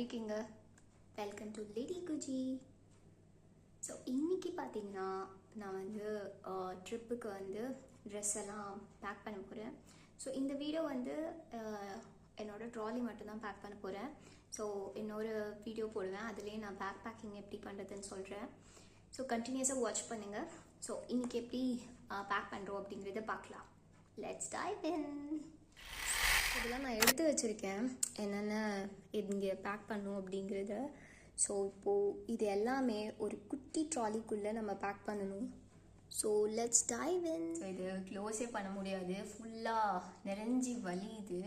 இருக்கீங்க? Welcome to lady குஜி. So இன்றைக்கி பார்த்தீங்கன்னா நான் வந்து ட்ரிப்புக்கு வந்து ட்ரெஸ் எல்லாம் பேக் பண்ண போகிறேன். ஸோ இந்த வீடியோ வந்து என்னோடய ட்ராலி மட்டும்தான் பேக் பண்ண போகிறேன். ஸோ இன்னொரு வீடியோ போடுவேன், அதுலேயே நான் பேக் பேக்கிங் எப்படி பண்ணுறதுன்னு சொல்கிறேன். ஸோ கண்டினியூஸாக வாட்ச் பண்ணுங்கள். ஸோ இன்றைக்கி எப்படி பேக் பண்ணுறோம் அப்படிங்கிறத பார்க்கலாம். லெட்ஸ் டைவ் இன். இதெல்லாம் நான் எடுத்து வச்சுருக்கேன் என்னென்ன இங்கே பேக் பண்ணும் அப்படிங்கிறத. ஸோ இப்போது இது எல்லாமே ஒரு குட்டி ட்ராலிக்குள்ளே நம்ம பேக் பண்ணணும். So let's dive in. So இது க்ளோஸே பண்ண முடியாது, ஃபுல்லாக நிறைஞ்சி வலியுது.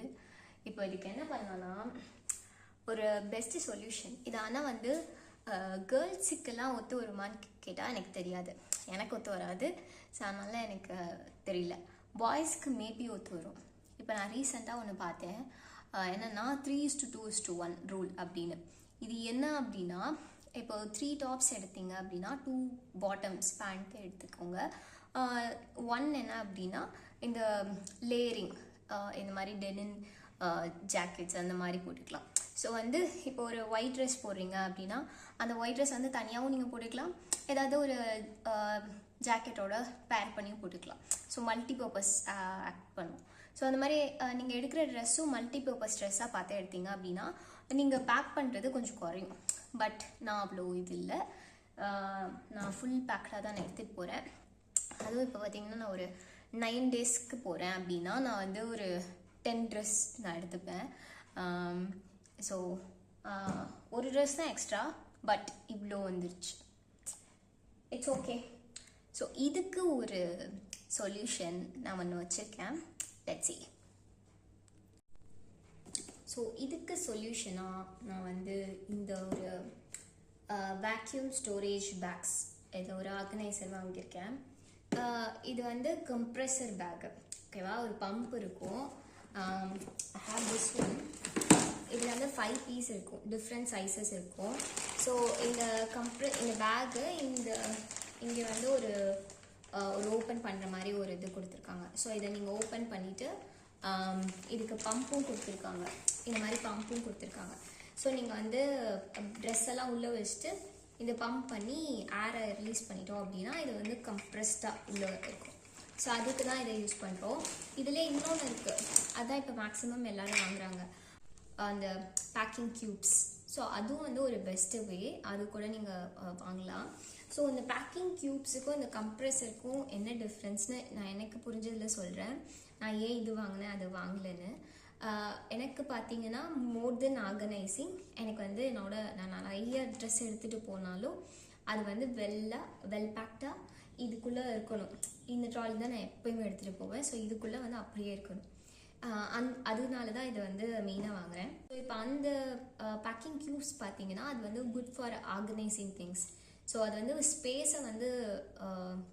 இப்போ இதுக்கு என்ன பண்ணலாம்னா ஒரு பெஸ்ட்டு சொல்யூஷன் இது. ஆனால் வந்து கேர்ள்ஸுக்கெல்லாம் ஒத்து வருமானு கேட்டால் எனக்கு தெரியாது, எனக்கு ஒத்து வராது. ஸோ அதனால் எனக்கு தெரியல. பாய்ஸ்க்கு மேபி ஒத்து வரும். இப்போ நான் ரீசெண்டாக ஒன்று பார்த்தேன், என்னென்னா 3:2:1 ரூல் அப்படின்னு. இது என்ன அப்படின்னா, இப்போ 3 டாப்ஸ் எடுத்தீங்க அப்படின்னா 2 பாட்டம்ஸ் பேண்ட் எடுத்துக்கோங்க. 1 என்ன அப்படின்னா இந்த லேயரிங், இந்த மாதிரி டெனின் ஜாக்கெட்ஸ் அந்த மாதிரி போட்டுக்கலாம். ஸோ வந்து இப்போ ஒரு ஒயிட் ட்ரெஸ் போடுறீங்க அப்படின்னா அந்த ஒயிட் ட்ரெஸ் வந்து தனியாகவும் நீங்கள் போட்டுக்கலாம், ஏதாவது ஒரு ஜாக்கெட்டோட பேர் பண்ணியும் போட்டுக்கலாம். ஸோ மல்டி பர்பஸ் ஆக்ட் பண்ணும். ஸோ அந்த மாதிரி நீங்கள் எடுக்கிற ட்ரெஸ்ஸும் மல்டி பர்பஸ் ட்ரெஸ்ஸாக பார்த்து எடுத்தீங்க அப்படின்னா நீங்கள் பேக் பண்ணுறது கொஞ்சம் குறையும். பட் நான் அவ்வளோ இது இல்லை, நான் ஃபுல் பேக்கடாக தான் நான் எடுத்துகிட்டு போகிறேன். அதுவும் இப்போ பார்த்தீங்கன்னா நான் ஒரு 9 டேஸ்க்கு போகிறேன் அப்படின்னா நான் வந்து ஒரு 10 ட்ரெஸ் நான் எடுத்துப்பேன். ஸோ ஒரு ட்ரெஸ் தான் எக்ஸ்ட்ரா, பட் இவ்வளோ வந்துருச்சு. It's okay. ஸோ இதுக்கு ஒரு சொல்யூஷன் நான் ஒன்று வச்சுருக்கேன். Let's see. ஸோ இதுக்கு சொல்யூஷனாக நான் வந்து இந்த ஒரு வேக்யூம் ஸ்டோரேஜ் பேக்ஸ், இது ஒரு ஆர்கனைசர் வாங்கியிருக்கேன். இது வந்து கம்ப்ரெசர் பேக்கு, ஓகேவா? ஒரு பம்ப் இருக்கும். I have this one. இதில் வந்து 5 பீஸ் இருக்கும், டிஃப்ரெண்ட் சைஸஸ் இருக்கும். ஸோ இந்த பேக்கு இங்கே வந்து ஒரு ஓப்பன் பண்ணுற மாதிரி ஒரு இது கொடுத்துருக்காங்க. ஸோ இதை நீங்கள் ஓப்பன் பண்ணிவிட்டு இதுக்கு பம்பும் கொடுத்துருக்காங்க, இந்த மாதிரி பம்பும் கொடுத்துருக்காங்க. ஸோ நீங்கள் வந்து ட்ரெஸ் எல்லாம் உள்ளே வச்சுட்டு இந்த பம்ப் பண்ணி ஏரை ரிலீஸ் பண்ணிட்டோம் அப்படின்னா இது வந்து கம்ப்ரெஸ்டாக உள்ளே இருக்கும். ஸோ அதுக்கு தான் இதை யூஸ் பண்ணுறோம். இதில் இன்னொன்று இருக்குது, அதுதான் இப்போ மேக்ஸிமம் எல்லோரும் வாங்குறாங்க, அந்த பேக்கிங் க்யூப்ஸ். ஸோ அதுவும் வந்து ஒரு பெஸ்ட்டு வே, அது கூட நீங்கள் வாங்கலாம். ஸோ இந்த பேக்கிங் க்யூப்ஸுக்கும் இந்த கம்ப்ரெஸருக்கும் என்ன டிஃப்ரென்ஸ்னு நான் எனக்கு புரிஞ்சதில் சொல்கிறேன். நான் ஏன் இது வாங்கினேன் அது வாங்கலைன்னு. எனக்கு பார்த்தீங்கன்னா மோர் தென் ஆர்கனைசிங், எனக்கு வந்து நான் நிறைய ட்ரெஸ் எடுத்துகிட்டு போனாலும் அது வந்து வெல் பேக்டாக இதுக்குள்ளே இருக்கணும். இந்த ட்ராலி தான் நான் எப்போயுமே எடுத்துகிட்டு போவேன். ஸோ இதுக்குள்ளே வந்து அப்படியே இருக்கணும். அதனால தான் இதை வந்து மெயினாக வாங்குகிறேன். ஸோ இப்போ அந்த பேக்கிங் க்யூப்ஸ் பார்த்தீங்கன்னா அது வந்து good for organising things. So அது வந்து ஸ்பேஸை வந்து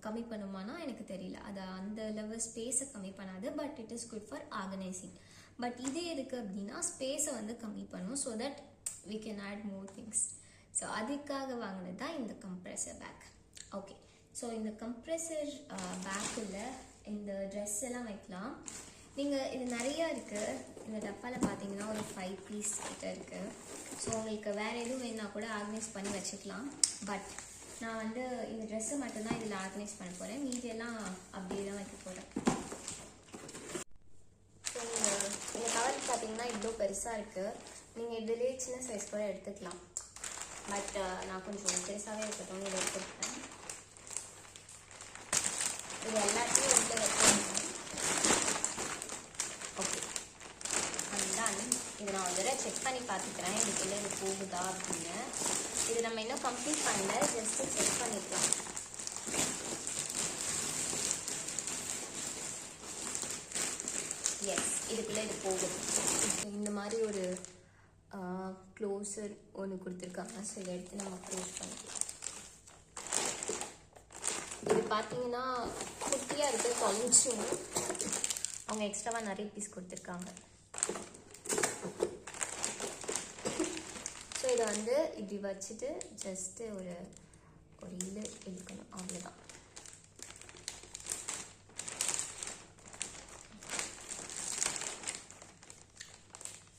கம்மி பண்ணுமானா எனக்கு தெரியல, அது அந்த லெவல் ஸ்பேஸை கம்மி பண்ணாது, but it is good for organising. But இதே இருக்குது அப்படின்னா ஸ்பேஸை வந்து கம்மி பண்ணும், so that we can add more things. So அதுக்காக வாங்கினது தான் இந்த கம்ப்ரெசர் பேக். ஓகே, ஸோ இந்த கம்ப்ரெசர் பேக்கில் இந்த ட்ரெஸ் எல்லாம் வைக்கலாம். நீங்கள் இது நிறையா இருக்குது. இந்த டப்பாவில் பார்த்தீங்கன்னா ஒரு 5 பீஸ் கிட்ட இருக்குது. ஸோ உங்களுக்கு வேறு எதுவும் வேணுன்னா கூட ஆர்கனைஸ் பண்ணி வச்சுக்கலாம். பட் நான் வந்து இந்த ட்ரெஸ்ஸை மட்டும்தான் இதில் ஆர்கனைஸ் பண்ண போகிறேன், மீதியெல்லாம் அப்படியே தான் வைக்க போகிறேன். ஸோ இந்த கவர் பார்த்தீங்கன்னா இவ்வளோ பெருசாக இருக்குது. நீங்கள் இதிலே சின்ன சைஸ் கூட எடுத்துக்கலாம், பட் நான் கொஞ்சம் பெருசாகவே இருக்கட்டும் இதை எடுத்துருக்கேன். இது எல்லாத்தையும் எடுத்து வைக்கணும். ஓகே, அதுதான். இது நான் ஒரு தடவை செக் பண்ணி பார்த்துக்கிறேன் இதுக்குள்ளே இது போகுதா அப்படின்னு. இது நம்ம இன்னும் கம்ப்ளீட் பண்ணல, ஜஸ்ட்டு செக் பண்ணிக்கலாம். எஸ், இதுக்குள்ளே இது போகுது. இந்த மாதிரி ஒரு க்ளோஸர் ஒன்று கொடுத்துருக்காங்க. ஸோ இதை எடுத்து நம்ம க்ளோஸ் பண்ணிக்கலாம். இது பார்த்தீங்கன்னா குட்டியாக இருக்குது, கொஞ்சம் அவங்க எக்ஸ்ட்ராவாக நிறைய பீஸ் கொடுத்துருக்காங்க. ஸோ இதை வந்து இப்படி வச்சுட்டு ஜஸ்ட்டு ஒரு இழு இழுக்கணும், அவ்வளோதான்.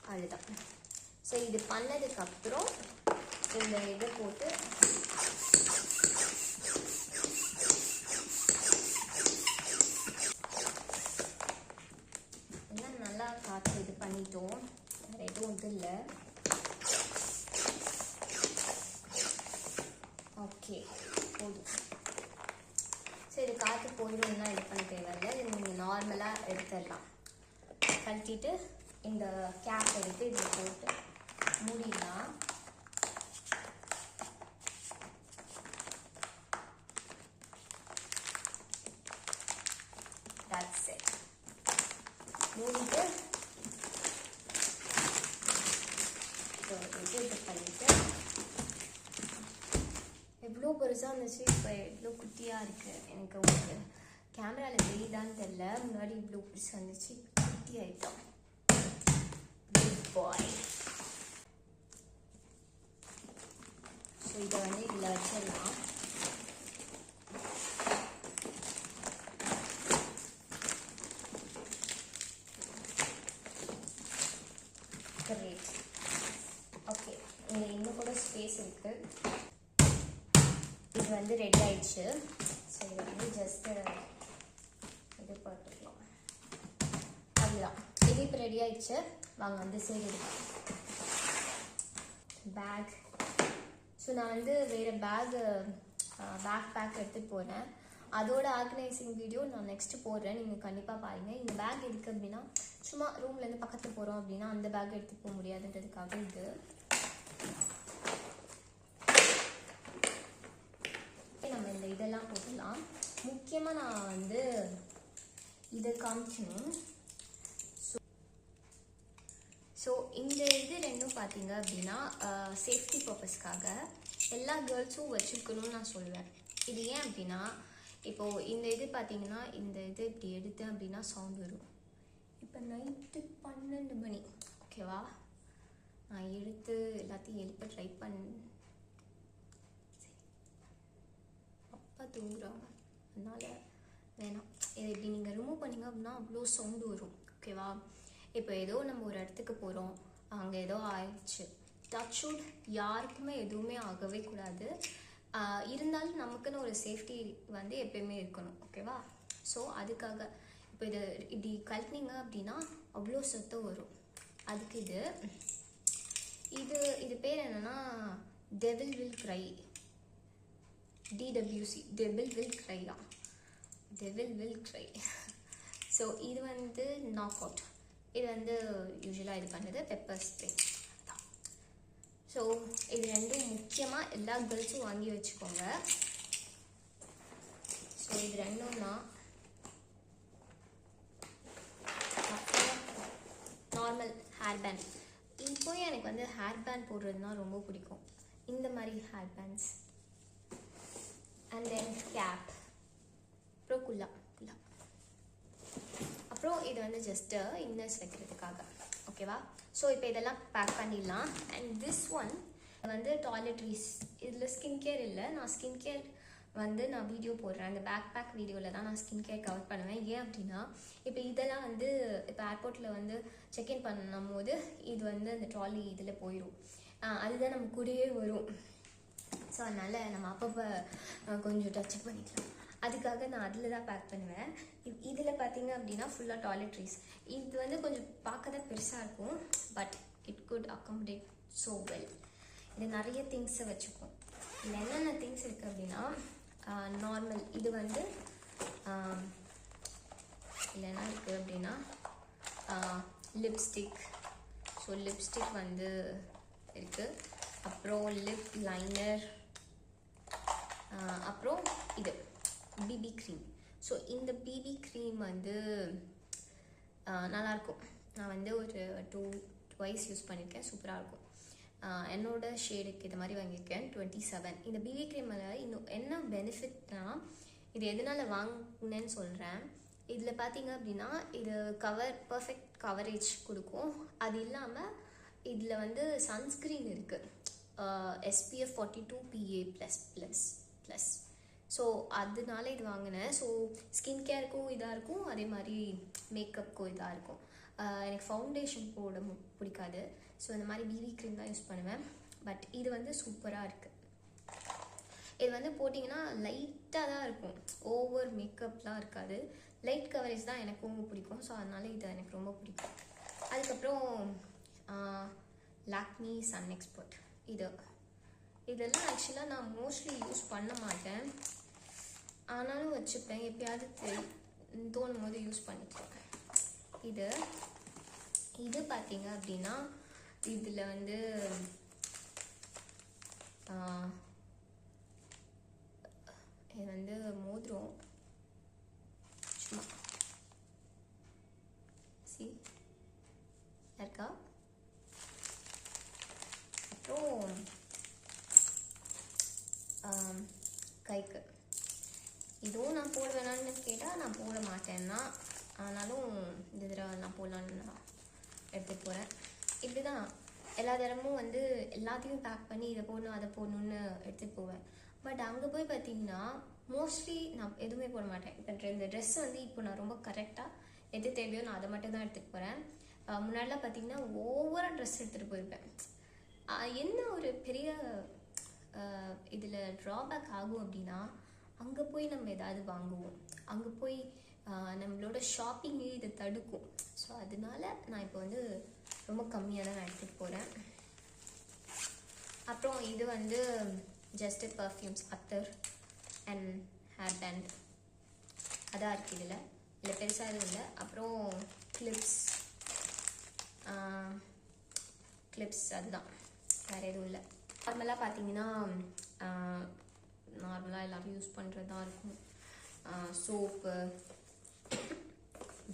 அவ்வளோதான். ஸோ இது பண்ணதுக்கப்புறம் இந்த இதை போட்டு எல்லாம் நல்லா காற்று இது பண்ணிட்டோம். வேறு எதுவும் இது இல்லை. ஓகே, போதும். சரி, காற்று போயிடும்னா இது பண்ண தேவையில்லை. இது நீங்கள் நார்மலாக எடுத்துடலாம். கழட்டிட்டு இந்த கேப் எடுத்து இதில் போட்டு மூடிடலாம். That's it. மூடிட்டு இது பண்ணிட்டு எவ்வளோ பெருசாக இருந்துச்சு, இப்போ எவ்வளோ குட்டியாக இருக்குது. எனக்கு உங்களுக்கு கேமராவில் தெரியுதான்னு தெரில. முன்னாடி இவ்வளோ பெருசாக இருந்துச்சு, குட்டி ஆகிட்டோம். குட் பாய். ஸோ இதை வந்து இதில் வச்சிடலாம். கிரேட். ஓகே, இங்கே இன்னும் கூட ஸ்பேஸ் இருக்குது. இது வந்து ரெடி ஆயிடுச்சு. ஸோ இது வந்து ஜஸ்ட்டு இது போட்டுக்கலாம். அதுதான் இது இப்போ ரெடி ஆயிடுச்சு. வாங்க வந்து சரி பேக். ஸோ நான் வந்து வேறு பேக் பேக் எடுத்துகிட்டு போகிறேன். அதோட ஆர்கனைசிங் வீடியோ நான் நெக்ஸ்ட்டு போடுறேன். நீங்கள் கண்டிப்பாக பாருங்கள். இந்த பேக் எதுக்கு அப்படின்னா, சும்மா ரூம்லேருந்து பக்கத்தில் போகிறோம் அப்படின்னா அந்த பேக் எடுத்துகிட்டு போக முடியாதுன்றதுக்காக இது. நம்ம இந்த இதெல்லாம் போட்டுடலாம். முக்கியமாக நான் வந்து இதை காமிக்கணும். ஸோ இந்த இது ரெண்டும் பார்த்தீங்க அப்படின்னா சேஃப்டி பர்பஸ்க்காக எல்லா கேர்ள்ஸும் வச்சுக்கணும்னு நான் சொல்லுவேன். இது ஏன் அப்படின்னா, இப்போது இந்த இது பார்த்தீங்கன்னா, இந்த இது இப்படி எடுத்தேன் அப்படின்னா சவுண்ட் வரும். இப்போ நைட்டு 12 மணி, ஓகேவா? நான் எடுத்து எல்லாத்தையும் எழுப்ப ட்ரை அப்பா தூங்குறாங்க, அதனால வேணாம். இதை இப்படி நீங்கள் ரிமூவ் பண்ணிங்க அப்படின்னா அவ்வளோ சவுண்டு வரும், ஓகேவா? இப்போ ஏதோ நம்ம ஒரு இடத்துக்கு போகிறோம், அங்கே ஏதோ ஆயிடுச்சு, டச்வுட் யாருக்குமே எதுவுமே ஆகவே கூடாது. இருந்தாலும் நமக்குன்னு ஒரு சேஃப்டி வந்து எப்பயுமே இருக்கணும், ஓகேவா? ஸோ அதுக்காக இப்போ இதை இப்படி கழட்டினீங்க அப்படின்னா அவ்வளோ சத்தம் வரும். அதுக்கு இது பேர் என்னென்னா devil will cry. DWC, devil will க்ரையா, டெவில் வில் க்ரை. ஸோ இது வந்து நாக் அவுட். இது வந்து யூஸ்வலாக இது பண்ணுறது பெப்பர் ஸ்ப்ரே. ஸோ இது ரெண்டும் முக்கியமாக எல்லா கேர்ள்ஸும் வாங்கி வச்சுக்கோங்க. ஸோ இது ரெண்டும் தான். அப்புறம் நார்மல் ஹேர் பேண்ட். இப்போ எனக்கு வந்து ஹேர் பேண்ட் போடுறதுனா ரொம்ப பிடிக்கும். இந்த மாதிரி hair bands and then cap, அப்புறம் குல்லா. அப்புறம் இது வந்து ஜஸ்ட்டு இன்னர்ஸ் வைக்கிறதுக்காக, ஓகேவா? ஸோ இப்போ இதெல்லாம் பேக் பண்ணிடலாம். அண்ட் திஸ் ஒன் வந்து டாய்லெட்ரிஸ். இதில் ஸ்கின் கேர் இல்லை. நான் ஸ்கின் கேர் வந்து நான் வீடியோ போடுறேன். அந்த பேக் வீடியோவில் தான் நான் ஸ்கின் கேர் கவர் பண்ணுவேன். ஏன் அப்படின்னா, இப்போ இதெல்லாம் வந்து இப்போ ஏர்போர்ட்டில் வந்து செக்இன் பண்ணும் போது இது வந்து அந்த ட்ராலி இதில் போயிடும். அதுதான் நம்ம கூடயே வரும். ஸோ அதனால் நம்ம அப்பப்போ கொஞ்சம் டச் பண்ணிக்கலாம். அதுக்காக நான் அதில் தான் பேக் பண்ணுவேன். இதில் பார்த்தீங்க அப்படின்னா ஃபுல்லாக டாய்லெட்ரிஸ். இது வந்து கொஞ்சம் பார்க்க தான் பெருசாக இருக்கும், but it good accommodate so well. இது நிறைய திங்ஸை வச்சுக்கும். இதில் என்னென்ன திங்ஸ் இருக்குது அப்படின்னா, நார்மல் இது வந்து இதில் என்ன இருக்குது அப்படின்னா லிப்ஸ்டிக். ஸோ லிப்ஸ்டிக் வந்து இருக்குது. அப்புறம் லிப் லைனர், அப்புறம் இது பிபி க்ரீம். ஸோ இந்த பிபி க்ரீம் வந்து நல்லாயிருக்கும். நான் வந்து ஒரு twice யூஸ் பண்ணியிருக்கேன். சூப்பராக இருக்கும். என்னோட ஷேடுக்கு இது மாதிரி வாங்கியிருக்கேன் 27. இந்த பிபி க்ரீமில் இன்னும் என்ன பெனிஃபிட்னா, இது எதனால் வாங்கினேன்னு சொல்கிறேன். இதில் பார்த்தீங்க அப்படின்னா இது பர்ஃபெக்ட் கவரேஜ் கொடுக்கும். அது இல்லாமல் இதில் வந்து சன்ஸ்க்ரீன் இருக்குது, SPF 42 PA+++. ஸோ அதனால இது வாங்கினேன். ஸோ ஸ்கின் கேருக்கும் இதாக இருக்கும், அதே மாதிரி மேக்கப்புக்கும் இதாக இருக்கும். எனக்கு ஃபவுண்டேஷன் போட பிடிக்காது. ஸோ இந்த மாதிரி பிபி க்ரீம் தான் யூஸ் பண்ணுவேன். பட் இது வந்து சூப்பராக இருக்குது. இது வந்து போட்டிங்கன்னா லைட்டாக தான் இருக்கும், ஓவர் மேக்கப்லாம் இருக்காது. லைட் கவரேஜ் தான் எனக்கும் பிடிக்கும். ஸோ அதனால இது எனக்கு ரொம்ப பிடிக்கும். அதுக்கப்புறம் லாக்மி சன் எக்ஸ்பர்ட். இதெல்லாம் ஆக்சுவலாக நான் மோஸ்ட்லி யூஸ் பண்ண மாட்டேன், ஆனாலும் வச்சுப்பேன். எப்பயாவது தோணும் போது யூஸ் பண்ணிக்கிறேன். இது பார்த்தீங்க அப்படின்னா இதில் வந்து இது வந்து மோதிரம் சும்மா இருக்கா. அப்புறம் கைக்கு இதுவும் நான் போடுவேனான்னு கேட்டால் நான் போட மாட்டேன்னா, ஆனாலும் இந்த தடவை நான் போடலான்னு எடுத்துகிட்டு போகிறேன். இப்படி தான் எல்லா தடமும் வந்து எல்லாத்தையும் பேக் பண்ணி இதை போடணும் அதை போடணுன்னு எடுத்துகிட்டு போவேன். பட் அங்கே போய் பார்த்தீங்கன்னா மோஸ்ட்லி நான் எதுவுமே போட மாட்டேன். இப்போ இந்த ட்ரெஸ் வந்து இப்போ நான் ரொம்ப கரெக்டாக எது தேவையோ நான் அதை மட்டும் தான் எடுத்துகிட்டு போகிறேன். முன்னாடிலாம் பார்த்தீங்கன்னா ஓவராக ட்ரெஸ் எடுத்துகிட்டு போயிருப்பேன். என்ன ஒரு பெரிய இதில் ட்ராபேக் ஆகும் அப்படின்னா, அங்கே போய் நம்ம ஏதாவது வாங்குவோம், அங்கே போய் நம்மளோட ஷாப்பிங்கே இதை தடுக்கும். ஸோ அதனால நான் இப்போ வந்து ரொம்ப கம்மியாக தான் நான் எடுத்துகிட்டு போகிறேன். அப்புறம் இது வந்து ஜஸ்ட் பர்ஃப்யூம்ஸ், அத்தர் அண்ட் ஹேர் பேண்ட் அதான் இருக்குது. இதில் பெருசாக எதுவும் இல்லை. அப்புறம் கிளிப்ஸ் அதுதான், வேறு எதுவும் இல்லை. நார்மலாக பார்த்தீங்கன்னா நார்மலாக எல்லோரும் யூஸ் பண்ணுறது தான் இருக்கும். சோப்பு,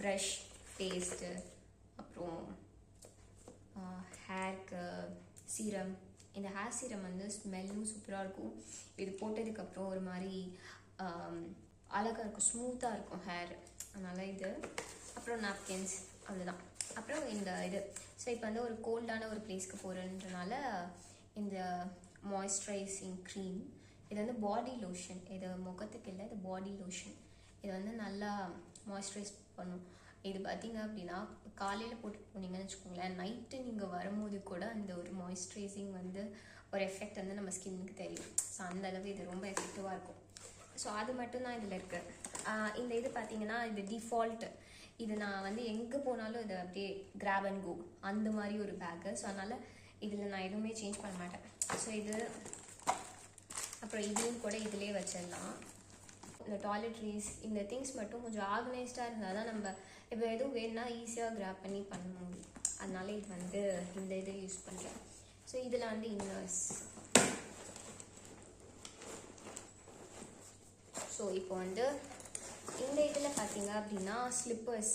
ப்ரஷ், பேஸ்ட்டு, அப்புறம் ஹேருக்கு சீரம். இந்த ஹேர் சீரம் வந்து ஸ்மெல்லும் சூப்பராக இருக்கும். இது போட்டதுக்கப்புறம் ஒரு மாதிரி அழகாக இருக்கும், ஸ்மூத்தாக இருக்கும் ஹேர். அதனால் இது. அப்புறம் நாப்கின்ஸ், அவ்வளோதான். அப்புறம் இந்த ஸோ இப்போ வந்து ஒரு கோல்டான ஒரு பிளேஸ்க்கு போகிறேன்றனால இந்த மாய்ஸ்சரைசிங் க்ரீம். இது வந்து பாடி லோஷன். இது முகத்துக்கு இல்லை, இது பாடி லோஷன். இது வந்து நல்லா மாய்ஸ்சரைஸ் பண்ணும். இது பார்த்தீங்க அப்படின்னா காலையில் போட்டு போனீங்கன்னு வச்சுக்கோங்களேன், நைட்டு நீங்கள் வரும்போது கூட அந்த ஒரு மாய்ஸ்சரைசிங் வந்து ஒரு எஃபெக்ட் வந்து நம்ம ஸ்கின்னுக்கு தெரியும். ஸோ அந்தளவு இது ரொம்ப எஃபெக்டிவாக இருக்கும். ஸோ அது மட்டும்தான் இதில் இருக்குது. இந்த இது பார்த்தீங்கன்னா இது டிஃபால்ட்டு. இது நான் வந்து எங்கே போனாலும் இதை அப்படியே கிராப் அண்ட் கோ அந்த மாதிரி ஒரு பேக்கு. ஸோ அதனால் இதில் நான் எதுவுமே சேஞ்ச் பண்ண மாட்டேன். ஸோ இது அப்புறம் இதையும் கூட இதிலே வச்சிடலாம். இந்த டாய்லெட்ரிஸ் இந்த திங்ஸ் மட்டும் கொஞ்சம் ஆர்கனைஸ்டாக இருந்தால் தான் நம்ம இப்போ எதுவும் வேணும்னா ஈஸியாக கிராப் பண்ணி பண்ண முடியும். அதனால இது வந்து இந்த இதை யூஸ் பண்ணுறேன். ஸோ இதில் வந்து இன்னர்ஸ். ஸோ இப்போ வந்து இந்த இதில் பார்த்தீங்க அப்படின்னா ஸ்லிப்பர்ஸ்,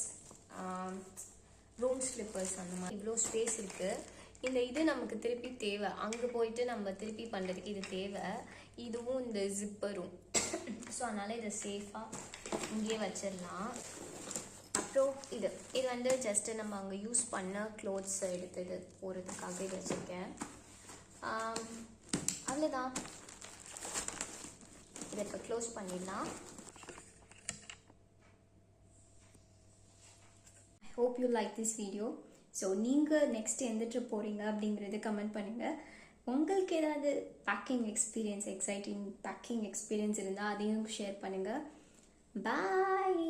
ரூம் ஸ்லிப்பர்ஸ் அந்த மாதிரி இவ்வளோ ஸ்பேஸ் இருக்குது. இந்த இது நமக்கு திருப்பி தேவை, அங்கே போயிட்டு நம்ம திருப்பி பண்ணுறதுக்கு இது தேவை. இதுவும் இந்த ஜிப்பரும். ஸோ அதனால் இதை சேஃபாக இங்கேயே வச்சிடலாம். அப்புறம் இது வந்து ஜஸ்ட்டு நம்ம அங்கே யூஸ் பண்ண க்ளோத்ஸ் எடுத்தது போகிறதுக்காக இது வச்சுருக்கேன். அவ்வளோதான். இதை இப்போ க்ளோஸ் பண்ணிடலாம். hope you like this video. So நீங்கள் நெக்ஸ்ட் எந்த ட்ரிப் போகிறீங்க அப்படிங்கிறது கமெண்ட் பண்ணுங்கள். உங்களுக்கு ஏதாவது packing experience, exciting packing experience இருந்தால் அதையும் ஷேர் பண்ணுங்கள். பாய்.